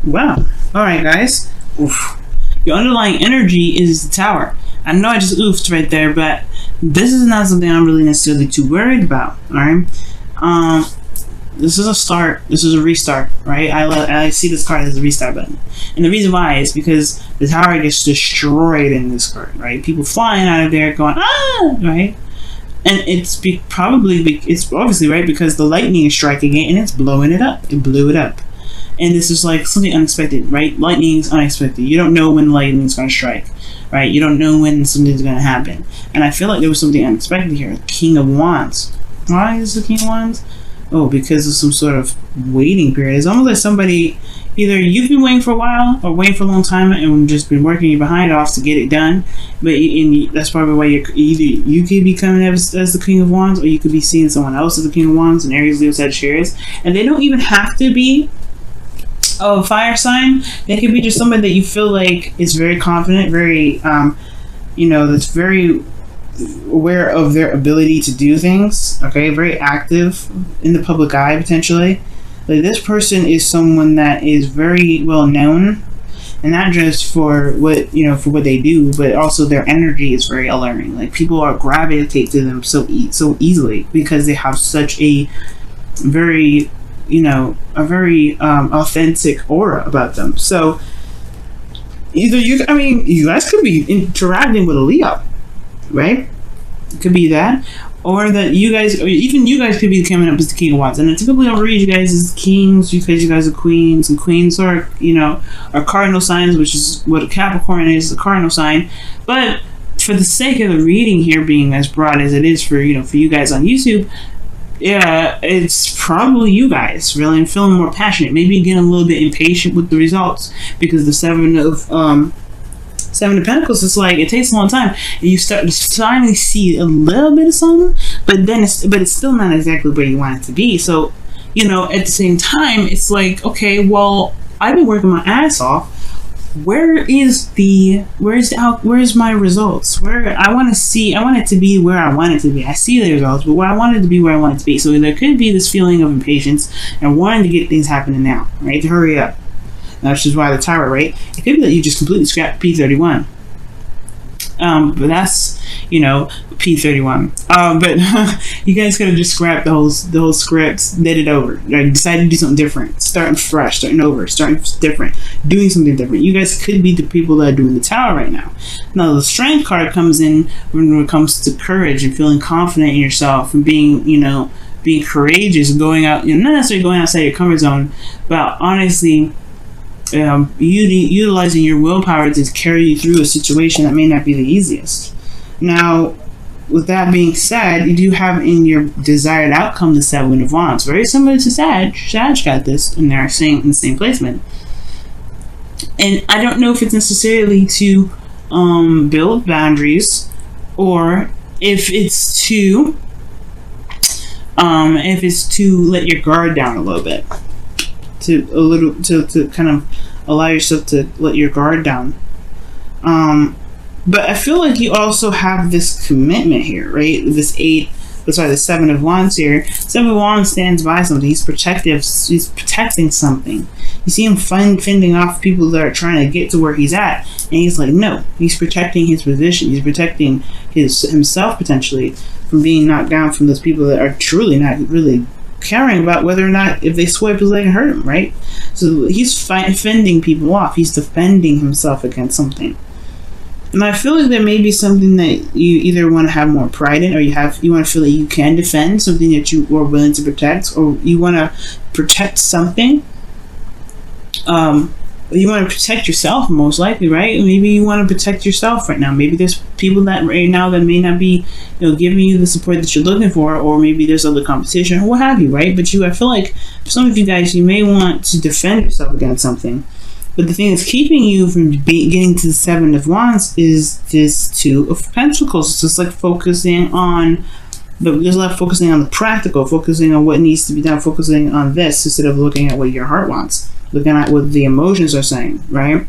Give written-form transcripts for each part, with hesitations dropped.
Wow. All right, guys. Oof. Your underlying energy is the Tower. I know I just oofed right there, but this is not something I'm really necessarily too worried about. All right. This is a start. This is a restart, right? I see this card as a restart button, and the reason why is because the Tower gets destroyed in this card, right? People flying out of there, going right, and it's it's obviously right because the lightning is striking it and it's blowing it up. It blew it up, and this is like something unexpected, right? Lightning is unexpected. You don't know when lightning is going to strike, right? You don't know when something's going to happen, and I feel like there was something unexpected here. King of Wands. Why is the King of Wands? Oh, because of some sort of waiting period. It's almost like somebody, either you've been waiting for a while or waiting for a long time and just been working your behind off to get it done. But that's probably why you could be coming as the King of Wands, or you could be seeing someone else as the King of Wands, and Aries, Leo, Sagittarius. And they don't even have to be a fire sign. They could be just somebody that you feel like is very confident, very, that's very aware of their ability to do things, okay, very active in the public eye potentially. Like, this person is someone that is very well known, and not just for what they do, but also their energy is very alluring. Like, people are gravitate to them so easily because they have such a very authentic aura about them. So either you guys could be interacting with a Leo, right? It could be that, or that you guys, or even you guys, could be coming up as the King of Wands. And I typically don't read you guys as kings because you guys are queens, and queens are cardinal signs, which is what a Capricorn is, a cardinal sign. But for the sake of the reading here being as broad as it is for you guys on YouTube, yeah, it's probably you guys really feeling more passionate, maybe getting a little bit impatient with the results, because the Seven of Pentacles, it's like it takes a long time, and you start to finally see a little bit of something, but it's still not exactly where you want it to be. So, at the same time, it's like, okay, well, I've been working my ass off. Where's my results? Where I want it to be where I want it to be. I see the results, but I want it to be where I want it to be. So there could be this feeling of impatience and wanting to get things happening now, right? To hurry up. Which is why the Tower, right? It could be that you just completely scrapped P31. But that's, P31. But you guys could have just scrapped the whole script, did it over. Like, decided to do something different. Starting fresh, starting over, starting different, doing something different. You guys could be the people that are doing the Tower right now. Now, the Strength card comes in when it comes to courage and feeling confident in yourself and being courageous, going out, not necessarily going outside your comfort zone, but honestly, utilizing your willpower to carry you through a situation that may not be the easiest. Now, with that being said, you do have in your desired outcome the Seven of Wands, very similar to Sag. Sag got this, and they're in the same placement. And I don't know if it's necessarily to build boundaries, or if it's to let your guard down a little bit. To kind of allow yourself to let your guard down. But I feel like you also have this commitment here, right? The Seven of Wands here. Seven of Wands stands by something. He's protective. He's protecting something. You see him fending off people that are trying to get to where he's at, and he's like, no. He's protecting his position. He's protecting himself potentially from being knocked down from those people that are truly not really caring about whether or not if they swipe his leg and hurt him, right? So he's fending people off. He's defending himself against something. And I feel like there may be something that you either want to have more pride in, or you want to feel that you can defend something that you are willing to protect, or you want to protect something. You want to protect yourself, most likely, right? Maybe you want to protect yourself right now. Maybe there's people that right now that may not be, giving you the support that you're looking for, or maybe there's other competition, or what have you, right? But I feel like for some of you guys, you may want to defend yourself against something. But the thing that's keeping you from getting to the Seven of Wands is this Two of Pentacles. It's just like focusing on the practical, focusing on what needs to be done, focusing on this instead of looking at what your heart wants, looking at what the emotions are saying, right?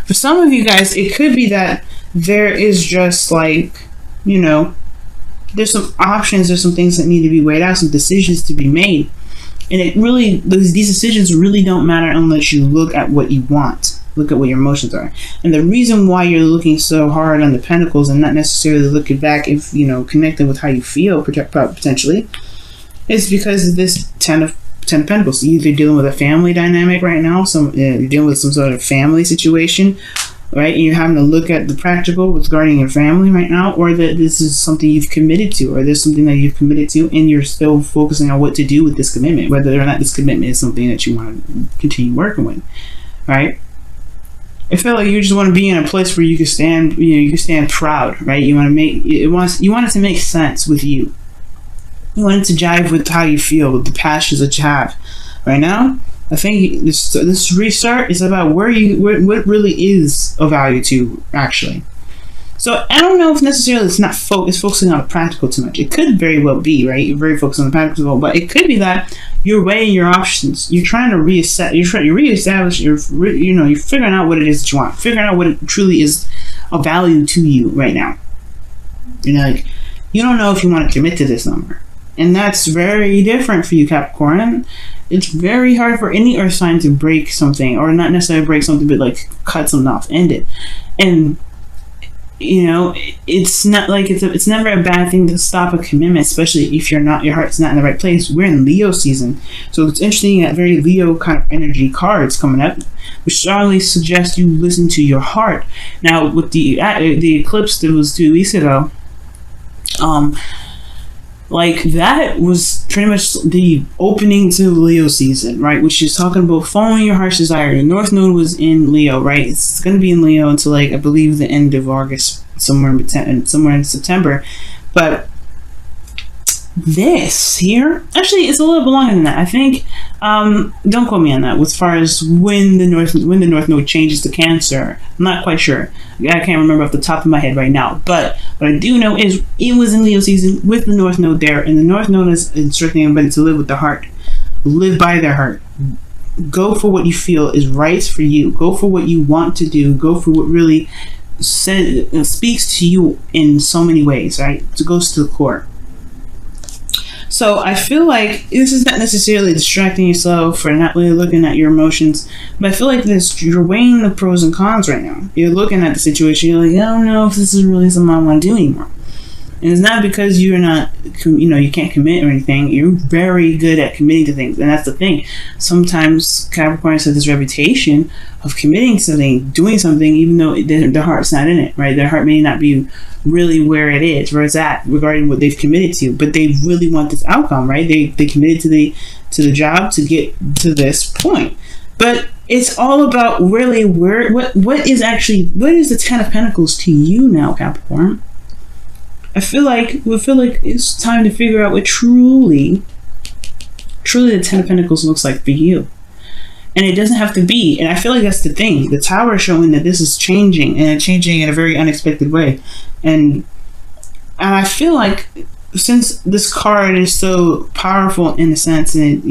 For some of you guys, it could be that there is just like, there's some options, there's some things that need to be weighed out, some decisions to be made. And it really, these decisions really don't matter unless you look at what you want. Look at what your emotions are. And the reason why you're looking so hard on the pentacles and not necessarily looking back, if connecting with how you feel potentially, is because of this Ten of Pentacles. You're either dealing with a family dynamic right now, you're dealing with some sort of family situation, right? And you're having to look at the practical regarding your family right now, or that this is something you've committed to, or there's something that you've committed to, and you're still focusing on what to do with this commitment, whether or not this commitment is something that you want to continue working with, right? I feel like you just want to be in a place where you can stand, you can stand proud, right? You want it to make sense with you. You want it to jive with how you feel, with the passions that you have. Right now, I think this restart is about what really is of value to you, actually. So I don't know if necessarily it's focusing on the practical too much. It could very well be, right? You're very focused on the practical, but it could be that you're weighing your options. You're trying to reestablish. You're figuring out what it is that you want. Figuring out what it truly is of value to you right now. You don't know if you want to commit to this number. And that's very different for you, Capricorn. It's very hard for any earth sign to break something, or not necessarily break something, but like cut something off, end it. And it's not like it's never a bad thing to stop a commitment, especially if your heart's not in the right place. We're in Leo season, so it's interesting that very Leo kind of energy cards coming up, which strongly suggests you listen to your heart. Now, with the eclipse that was 2 weeks ago, like that was pretty much the opening to Leo season, right? Which is talking about following your heart's desire. The North Node was in Leo, right? It's going to be in Leo until like I believe the end of August, somewhere in September. But this here, actually, it's a little bit longer than that. I think. Don't quote me on that. As far as when the North Node changes to Cancer, I'm not quite sure. I can't remember off the top of my head right now. But what I do know is it was in Leo season with the North Node there, and the North Node is instructing everybody to live with the heart, live by their heart. Go for what you feel is right for you. Go for what you want to do. Go for what really speaks to you in so many ways, right? It goes to the core. So I feel like this is not necessarily distracting yourself or not really looking at your emotions, but I feel like you're weighing the pros and cons right now. You're looking at the situation, you're like, I don't know if this is really something I want to do anymore. And it's not because you're not, you can't commit or anything. You're very good at committing to things. And that's the thing. Sometimes Capricorns have this reputation of committing something, doing something, even though their heart's not in it, right? Their heart may not be really where it is, where it's at regarding what they've committed to, but they really want this outcome, right? They committed to the job to get to this point. But it's all about really what is the Ten of Pentacles to you now, Capricorn? I feel like it's time to figure out what truly the Ten of Pentacles looks like for you. And it doesn't have to be. And I feel like that's the thing. The Tower is showing that this is changing, and changing in a very unexpected way. And I feel like since this card is so powerful in a sense, and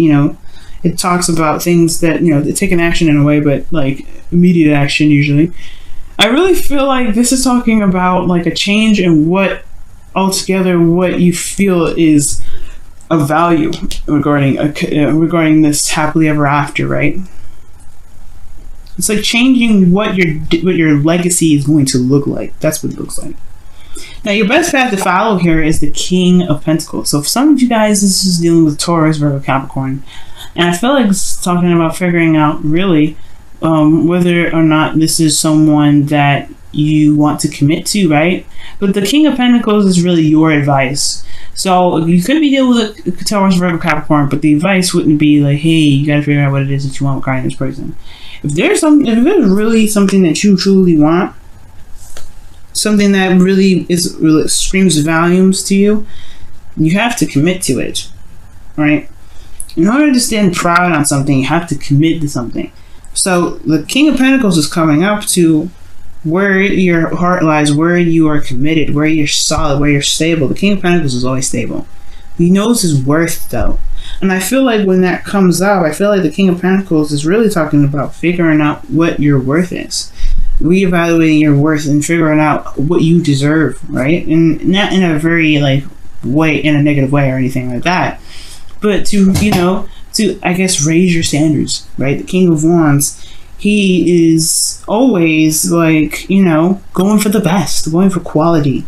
it talks about things that they take an action in a way, but like immediate action usually. I really feel like this is talking about like a change in what you feel is of value regarding this happily ever after, right? It's like changing what your legacy is going to look like. That's what it looks like. Now, your best path to follow here is the King of Pentacles. So for some of you guys, this is dealing with Taurus, Virgo, Capricorn. And I feel like it's talking about figuring out really whether or not this is someone that you want to commit to, right? But the King of Pentacles is really your advice. So you could be dealing with a Taurus, Virgo, Capricorn, but the advice wouldn't be like, hey, you got to figure out what it is that you want regarding this person. If there's really something that you truly want, something that really screams volumes to you, you have to commit to it, right? In order to stand proud on something, you have to commit to something. So the King of Pentacles is coming up to where your heart lies, where you are committed, where you're solid, where you're stable. The King of Pentacles is always stable. He knows his worth, though. And I feel like when that comes up, I feel like the King of Pentacles is really talking about figuring out what your worth is. Reevaluating your worth and figuring out what you deserve, right? And not in a very, way, in a negative way or anything like that. But to, to, I guess, raise your standards, right? The King of Wands, he is always like, you know, going for the best, going for quality.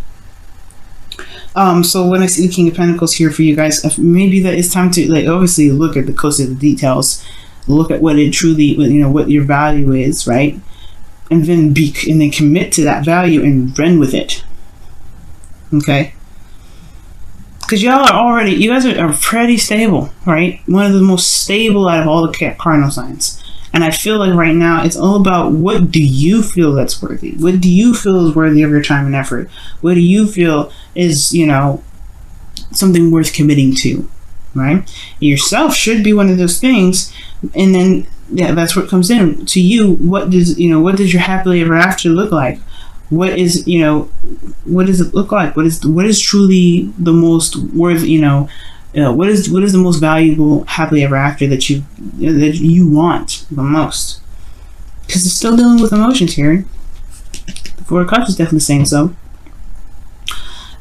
So when I see the King of Pentacles here for you guys, maybe that it's time to, like, obviously look at the closer to the details, look at what it truly, you know, what your value is, right? And then commit to that value and run with it. Okay? Because y'all are already, you guys are pretty stable, right? One of the most stable out of all the cardinal signs. And I feel like right now it's all about, what do you feel that's worthy? What do you feel is worthy of your time and effort? What do you feel is, you know, something worth committing to, right? Yourself should be one of those things. And then, yeah, that's what comes in to you. What does your happily ever after look like? What is, you know, what does it look like? What is truly the most worth, you know, what is the most valuable happily ever after that you want the most? Because it's still dealing with emotions here. The Four of Cups is definitely saying so.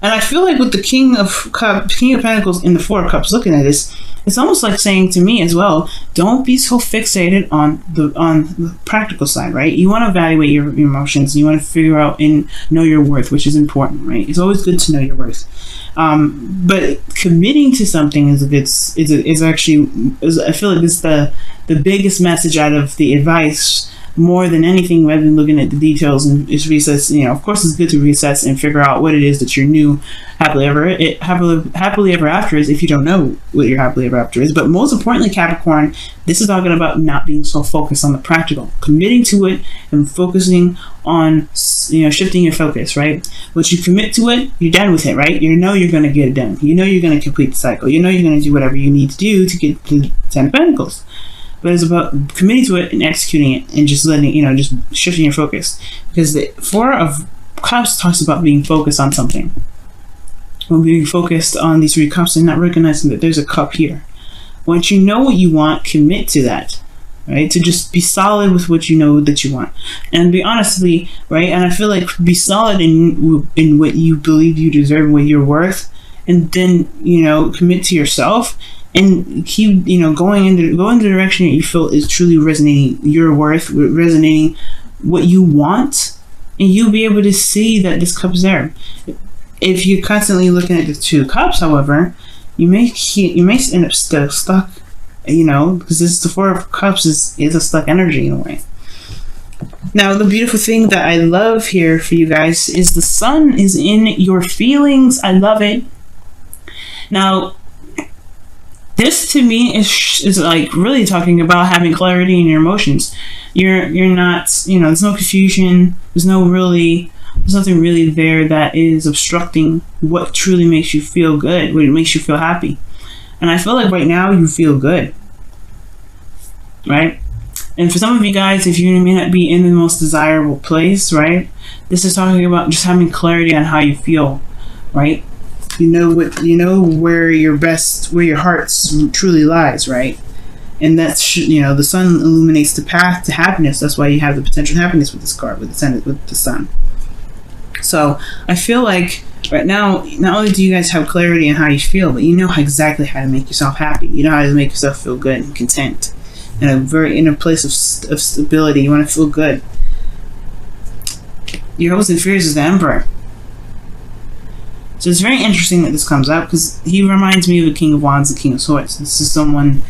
And I feel like with the King of Pentacles and the Four of Cups looking at this, it's almost like saying to me as well, don't be so fixated on the practical side, right? You want to evaluate your emotions. You want to figure out and know your worth, which is important, right? It's always good to know your worth. But committing to something I feel like this is the biggest message out of the advice, more than anything, rather than looking at the details and just reassess. You know, of course, it's good to reassess and figure out what it is that your new happily ever after is, if you don't know what your happily ever after is. But most importantly, Capricorn, this is talking about not being so focused on the practical, committing to it and focusing on, you know, shifting your focus, right? Once you commit to it, you're done with it, right? You know you're going to get it done. You know you're going to complete the cycle. You know you're going to do whatever you need to do to get to 10 of Pentacles. But it's about committing to it and executing it and just letting it, you know, just shifting your focus. Because the Four of Cups talks about being focused on something. When being focused on these three cups and not recognizing that there's a cup here. Once you know what you want, commit to that. Right? To just be solid with what you know that you want. And be honestly, right? And I feel like be solid in what you believe you deserve, what you're worth. And then, you know, commit to yourself. And keep, you know, going in the direction that you feel is truly resonating your worth, resonating what you want, and you'll be able to see that this cup's there. If you're constantly looking at the Two Cups, however, you may end up still stuck, you know, because this is the Four of Cups is a stuck energy in a way. Now, the beautiful thing that I love here for you guys is the Sun is in your feelings. I love it. Now, this to me is like really talking about having clarity in your emotions. You're not, you know, there's no confusion. There's nothing really there that is obstructing what truly makes you feel good, what makes you feel happy. And I feel like right now you feel good, right? And for some of you guys, if you may not be in the most desirable place, right? This is talking about just having clarity on how you feel, right? You know where your heart truly lies, right? And that's, you know, the Sun illuminates the path to happiness. That's why you have the potential happiness with this card, with the Sun. So I feel like right now, not only do you guys have clarity on how you feel, but you know exactly how to make yourself happy. You know how to make yourself feel good and content, in a place of stability. You want to feel good. Your hopes and fears is the Emperor. So it's very interesting that this comes up, because he reminds me of the King of Wands and King of Swords. This is someone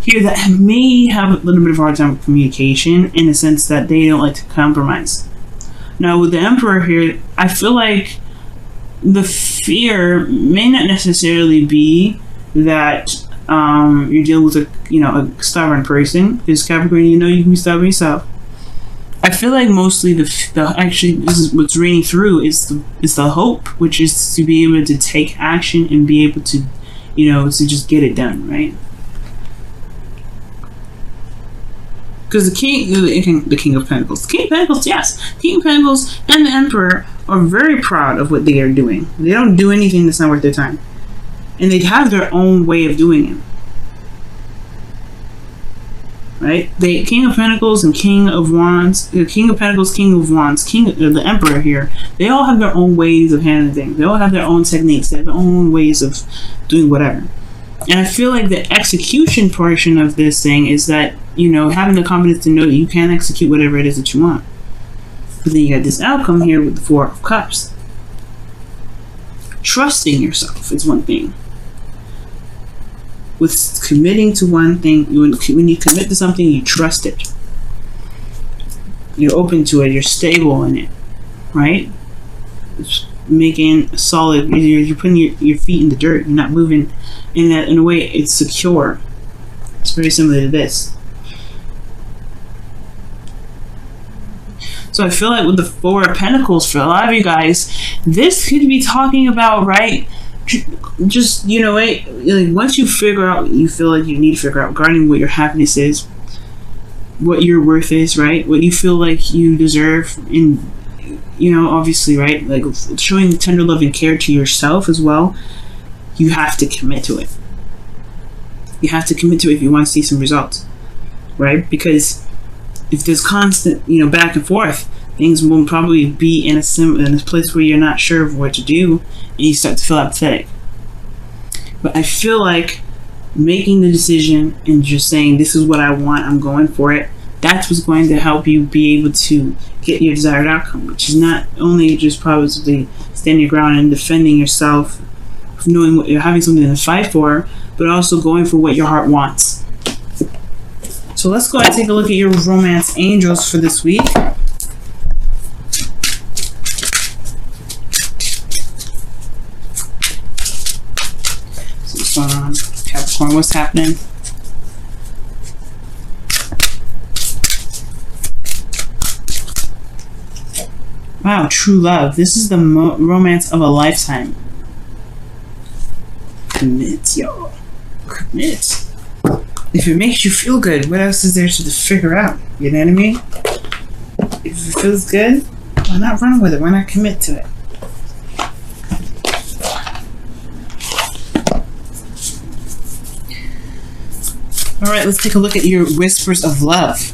here that may have a little bit of a hard time with communication, in the sense that they don't like to compromise. Now with the Emperor here, I feel like the fear may not necessarily be that you're dealing with a stubborn person, because Capricorn, you know you can be stubborn yourself. I feel like mostly actually this is what's reigning through is the hope, which is to be able to take action and be able to, you know, to just get it done, right? Because the King of Pentacles, yes, the King of Pentacles and the Emperor are very proud of what they are doing. They don't do anything that's not worth their time, and they have their own way of doing it. Right? The King of Pentacles and King of Wands, the King of Pentacles, King of Wands, the Emperor here, they all have their own ways of handling things. They all have their own techniques. They have their own ways of doing whatever. And I feel like the execution portion of this thing is that, you know, having the confidence to know that you can execute whatever it is that you want. But then you got this outcome here with the Four of Cups. Trusting yourself is one thing. With committing to one thing, when you commit to something, you trust it. You're open to it. You're stable in it, right? It's making solid. You're putting your feet in the dirt. You're not moving in a way. It's secure. It's very similar to this. So I feel like with the Four of Pentacles, for a lot of you guys, this could be talking about, right, just, you know, like once you figure out, you feel like you need to figure out regarding what your happiness is, what your worth is, right, what you feel like you deserve, in, you know, obviously, right, like showing tender love and care to yourself as well. You have to commit to it. You have to commit to it if you want to see some results, right? Because if there's constant, you know, back and forth, things will probably be in a place where you're not sure of what to do, and you start to feel apathetic. But I feel like making the decision and just saying, this is what I want, I'm going for it, that's what's going to help you be able to get your desired outcome, which is not only just probably standing your ground and defending yourself, knowing what you're having something to fight for, but also going for what your heart wants. So let's go ahead and take a look at your romance angels for this week. So what's going on, Capricorn? What's happening? Wow, true love. This is the romance of a lifetime. Commit, y'all. Commit. If it makes you feel good, what else is there to figure out? You know what I mean? If it feels good, why not run with it? Why not commit to it? Alright, let's take a look at your whispers of love.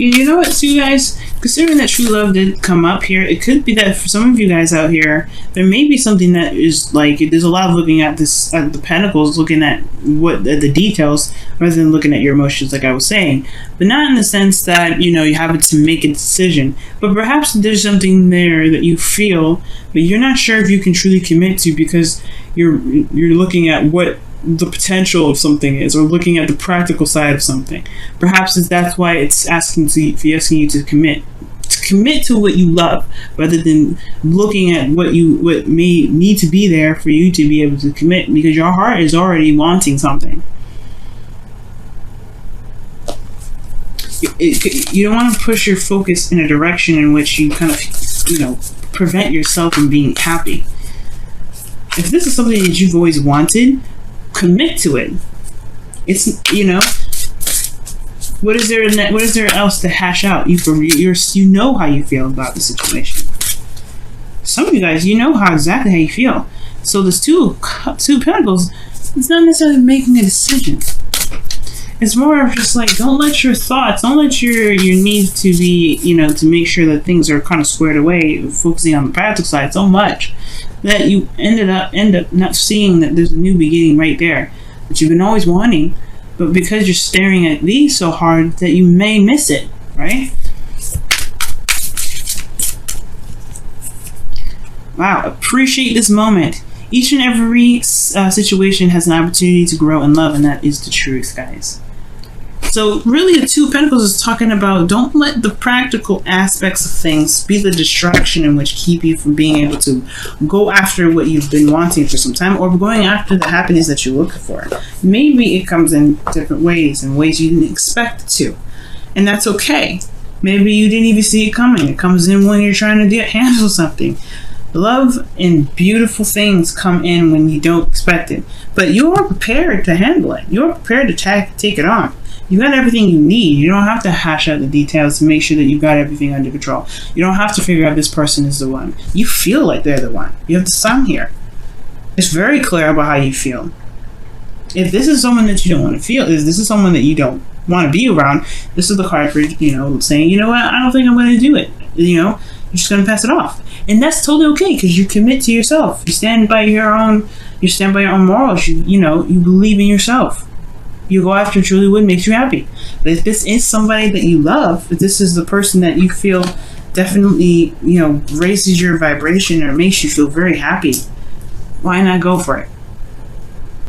You know what, so you guys, considering that true love did come up here, it could be that for some of you guys out here, there may be something that is like, there's a lot of looking at this, at the pentacles, looking at what the details, rather than looking at your emotions, like I was saying. But not in the sense that, you know, you have to make a decision, but perhaps there's something there that you feel, but you're not sure if you can truly commit to, because you're looking at what the potential of something is, or looking at the practical side of something. Perhaps that's why it's asking you to commit to what you love, rather than looking at what may need to be there for you to be able to commit, because your heart is already wanting something. You don't want to push your focus in a direction in which you kind of, you know, prevent yourself from being happy. If this is something that you've always wanted, commit to it. It's, you know, what is there else to hash out? You know how you feel about the situation. Some of you guys, you know exactly how you feel. So this two pentacles, it's not necessarily making a decision. It's more of just like, don't let your thoughts, don't let your needs to be, you know, to make sure that things are kind of squared away, focusing on the practical side so much that you end up not seeing that there's a new beginning right there that you've been always wanting, but because you're staring at these so hard that you may miss it, right? Wow, appreciate this moment. Each and every situation has an opportunity to grow in love, and that is the truth, guys. So really, the Two of Pentacles is talking about, don't let the practical aspects of things be the distraction in which keep you from being able to go after what you've been wanting for some time, or going after the happiness that you're looking for. Maybe it comes in different ways, in ways you didn't expect it to, and that's okay. Maybe you didn't even see it coming. It comes in when you're trying to handle something. Love and beautiful things come in when you don't expect it, but you're prepared to handle it. You're prepared to take it on. You got everything you need. You don't have to hash out the details to make sure that you got everything under control. You don't have to figure out this person is the one. You feel like they're the one. You have the sun here. It's very clear about how you feel. If this is someone that you don't want to feel, if this is someone that you don't want to be around, this is the card for, saying, you know what, I don't think I'm going to do it. You're just going to pass it off. And that's totally okay, because you commit to yourself. You stand by your own morals. You believe in yourself. You go after truly what makes you happy. But if this is somebody that you love, if this is the person that you feel definitely, raises your vibration or makes you feel very happy, why not go for it?